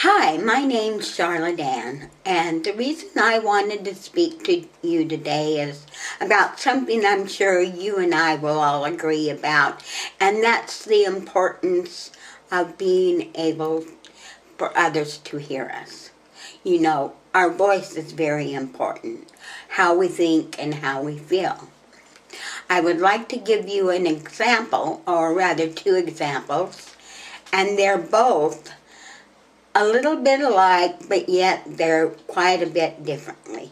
Hi, my name's Charlotte Ann, and the reason I wanted to speak to you today is about something I'm sure you and I will all agree about, and that's the importance of being able for others to hear us. You know, our voice is very important, how we think and how we feel. I would like to give you an example, or rather two examples, and they're both a little bit alike, but yet they're quite a bit differently.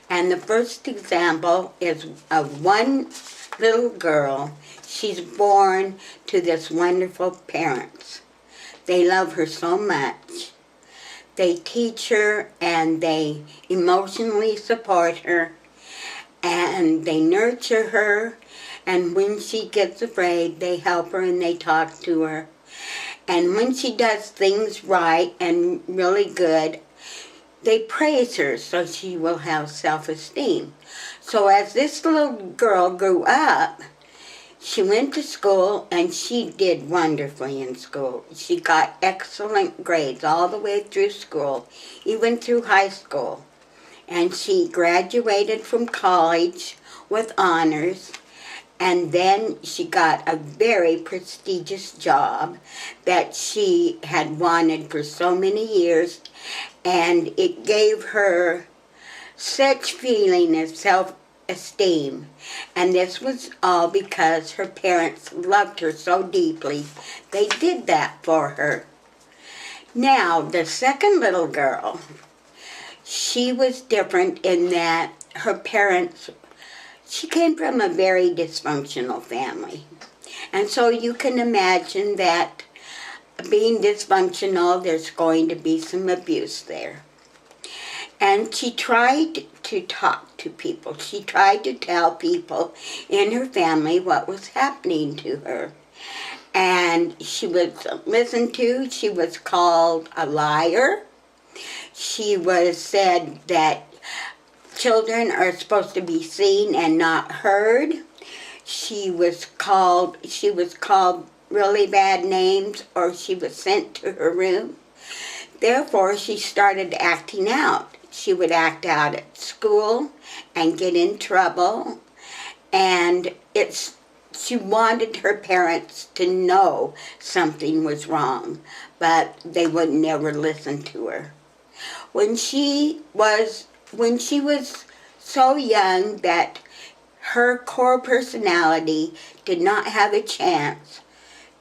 And the first example is of one little girl. She's born to this wonderful parents. They love her so much. They teach her and they emotionally support her and they nurture her. And when she gets afraid, they help her and they talk to her. And when she does things right and really good, they praise her so she will have self-esteem. So as this little girl grew up, she went to school and she did wonderfully in school. She got excellent grades all the way through school, even through high school. And she graduated from college with honors. And then she got a very prestigious job that she had wanted for so many years, and it gave her such feeling of self-esteem. And this was all because her parents loved her so deeply. They did that for her. Now, the second little girl, she was different in that her parents, she came from a very dysfunctional family. And so you can imagine that being dysfunctional, there's going to be some abuse there. And she tried to talk to people. She tried to tell people in her family what was happening to her. And she was listened to. She was called a liar. She was said that children are supposed to be seen and not heard. She was called really bad names, or she was sent to her room. Therefore, she started acting out. She would act out at school and get in trouble. And she wanted her parents to know something was wrong, but they would never listen to her. When she was so young that her core personality did not have a chance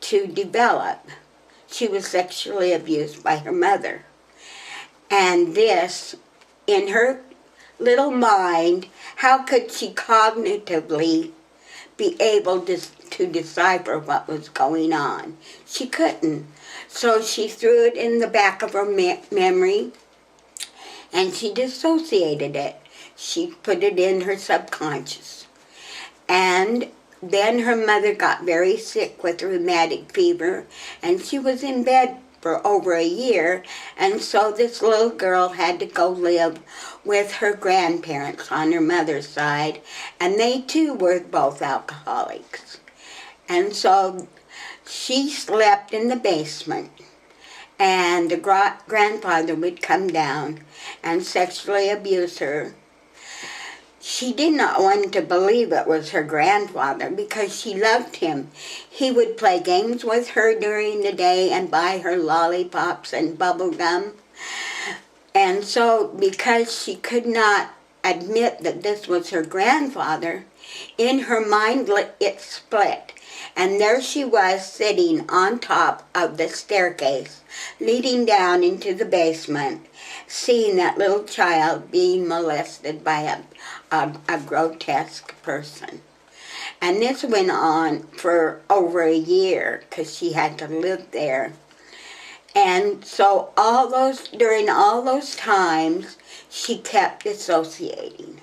to develop, she was sexually abused by her mother. And this, in her little mind, how could she cognitively be able to decipher what was going on? She couldn't. So she threw it in the back of her memory, and she dissociated it. She put it in her subconscious. And then her mother got very sick with rheumatic fever, and she was in bed for over a year, and so this little girl had to go live with her grandparents on her mother's side, and they too were both alcoholics. And so she slept in the basement, and the grandfather would come down and sexually abuse her. She did not want to believe it was her grandfather because she loved him. He would play games with her during the day and buy her lollipops and bubble gum. And so because she could not admit that this was her grandfather, in her mind it split. And there she was sitting on top of the staircase, leading down into the basement, seeing that little child being molested by a grotesque person. And this went on for over a year because she had to live there. And so during all those times, she kept dissociating.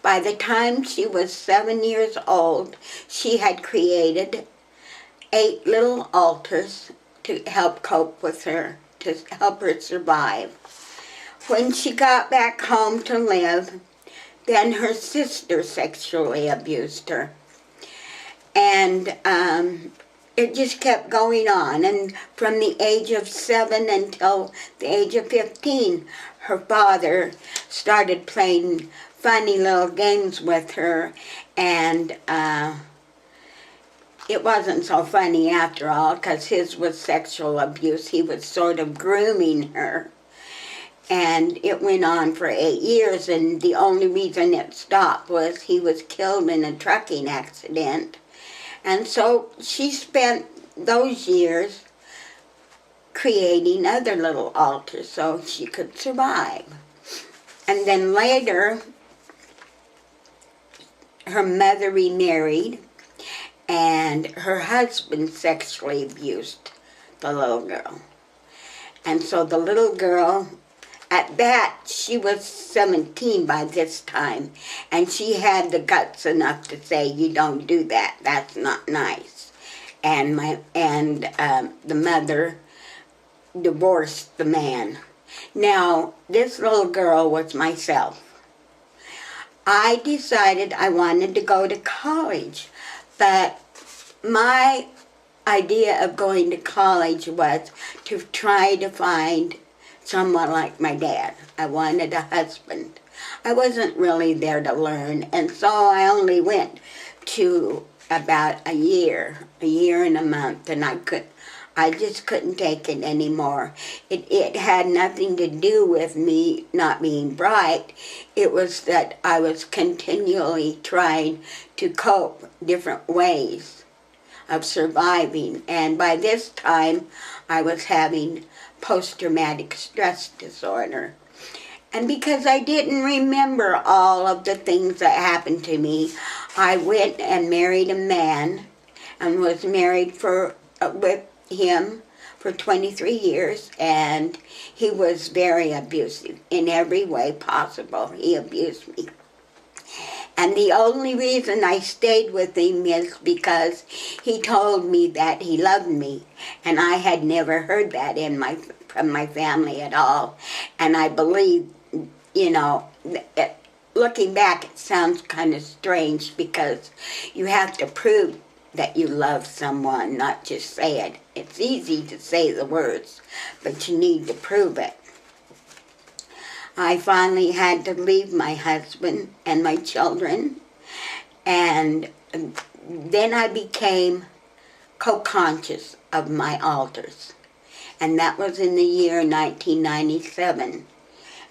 By the time she was 7 years old, she had created 8 little altars to help cope with her, to help her survive. When she got back home to live, then her sister sexually abused her. And it just kept going on. And from the age of 7 until the age of 15, her father started playing funny little games with her, and it wasn't so funny after all, because his was sexual abuse. He was sort of grooming her. And it went on for 8 years, and the only reason it stopped was he was killed in a trucking accident. And so she spent those years creating other little altars so she could survive. And then later, her mother remarried, and her husband sexually abused the little girl. And so the little girl, at that, she was 17 by this time, and she had the guts enough to say, "You don't do that. That's not nice." And the mother divorced the man. Now, this little girl was myself. I decided I wanted to go to college, but my idea of going to college was to try to find someone like my dad. I wanted a husband. I wasn't really there to learn, and so I only went to about a year and a month, and I just couldn't take it anymore. It had nothing to do with me not being bright. It was that I was continually trying to cope different ways of surviving. And by this time, I was having post-traumatic stress disorder. And because I didn't remember all of the things that happened to me, I went and married a man and was married with him for 23 years, and he was very abusive in every way possible. He abused me. And the only reason I stayed with him is because he told me that he loved me, and I had never heard that from my family at all. And I believe, looking back, it sounds kind of strange, because you have to prove that you love someone, not just say it. It's easy to say the words, but you need to prove it. I finally had to leave my husband and my children, and then I became co-conscious of my altars. And that was in the year 1997.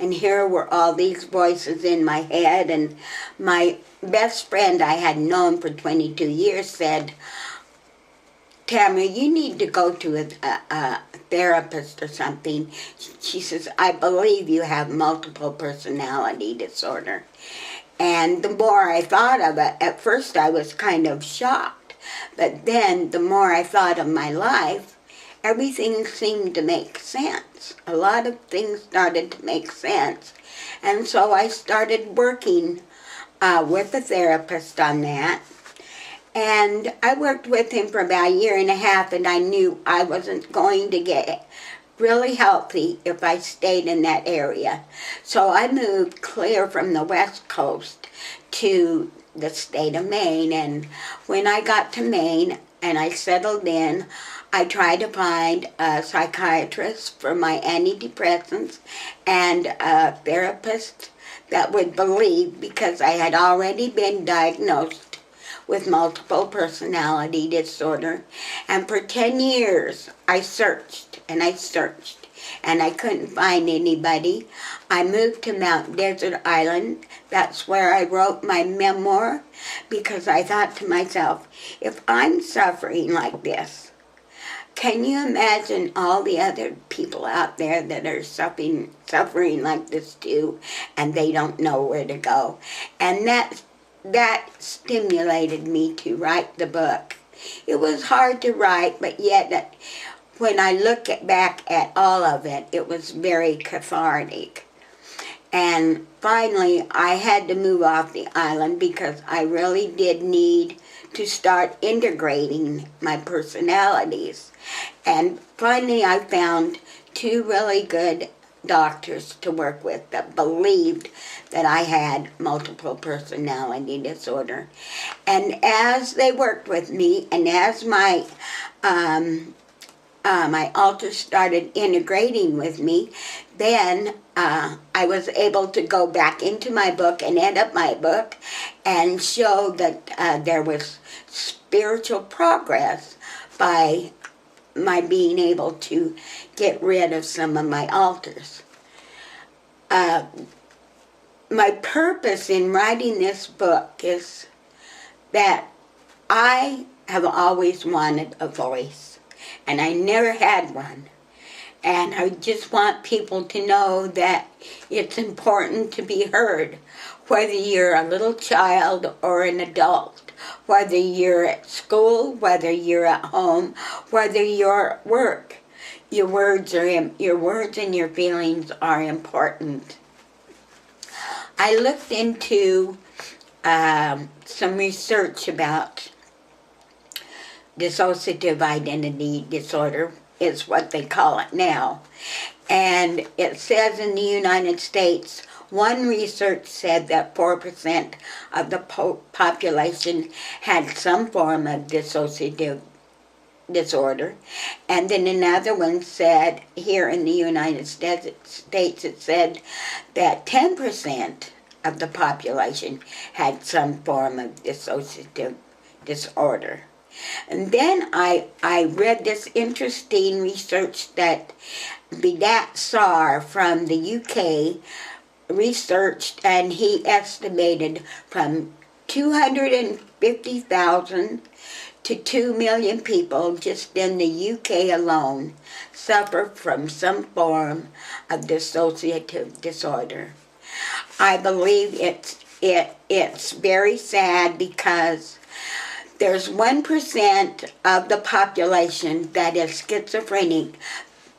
And here were all these voices in my head, and my best friend I had known for 22 years said, "Tamara, you need to go to a therapist or something." She says, "I believe you have multiple personality disorder." And the more I thought of it, at first I was kind of shocked. But then the more I thought of my life, everything seemed to make sense. A lot of things started to make sense. And so I started working with a therapist on that. And I worked with him for about a year and a half, and I knew I wasn't going to get really healthy if I stayed in that area. So I moved clear from the West Coast to the state of Maine. And when I got to Maine and I settled in, I tried to find a psychiatrist for my antidepressants and a therapist that would believe, because I had already been diagnosed with multiple personality disorder. And for 10 years, I searched, and I couldn't find anybody. I moved to Mount Desert Island. That's where I wrote my memoir, because I thought to myself, if I'm suffering like this, can you imagine all the other people out there that are suffering like this too, and they don't know where to go? And that stimulated me to write the book. It was hard to write, but yet when I look back at all of it, it was very cathartic. And finally, I had to move off the island because I really did need to start integrating my personalities. And finally, I found 2 really good doctors to work with that believed that I had multiple personality disorder. And as they worked with me, and as my my alter started integrating with me, then I was able to go back into my book and edit my book and show that there was spiritual progress by my being able to get rid of some of my alters. My purpose in writing this book is that I have always wanted a voice, and I never had one. And I just want people to know that it's important to be heard, whether you're a little child or an adult, whether you're at school, whether you're at home, whether you're at work. Your words and your feelings are important. I looked into some research about dissociative identity disorder, is what they call it now. And it says in the United States, one research said that 4% of the population had some form of dissociative disorder. And then another one said, here in the United States, it said that 10% of the population had some form of dissociative disorder. And then I read this interesting research that Vidat Sar from the UK researched, and he estimated from 250,000 to 2 million people just in the UK alone suffer from some form of dissociative disorder. I believe it's very sad because there's 1% of the population that is schizophrenic,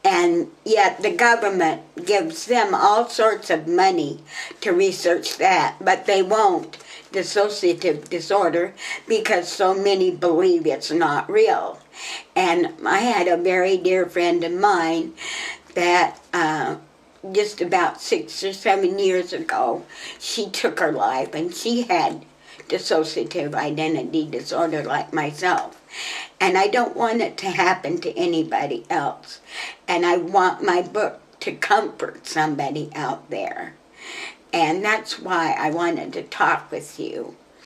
and yet the government gives them all sorts of money to research that, but they won't dissociative disorder because so many believe it's not real. And I had a very dear friend of mine that just about 6 or 7 years ago, she took her life, and she had dissociative identity disorder like myself. And I don't want it to happen to anybody else. And I want my book to comfort somebody out there. And that's why I wanted to talk with you.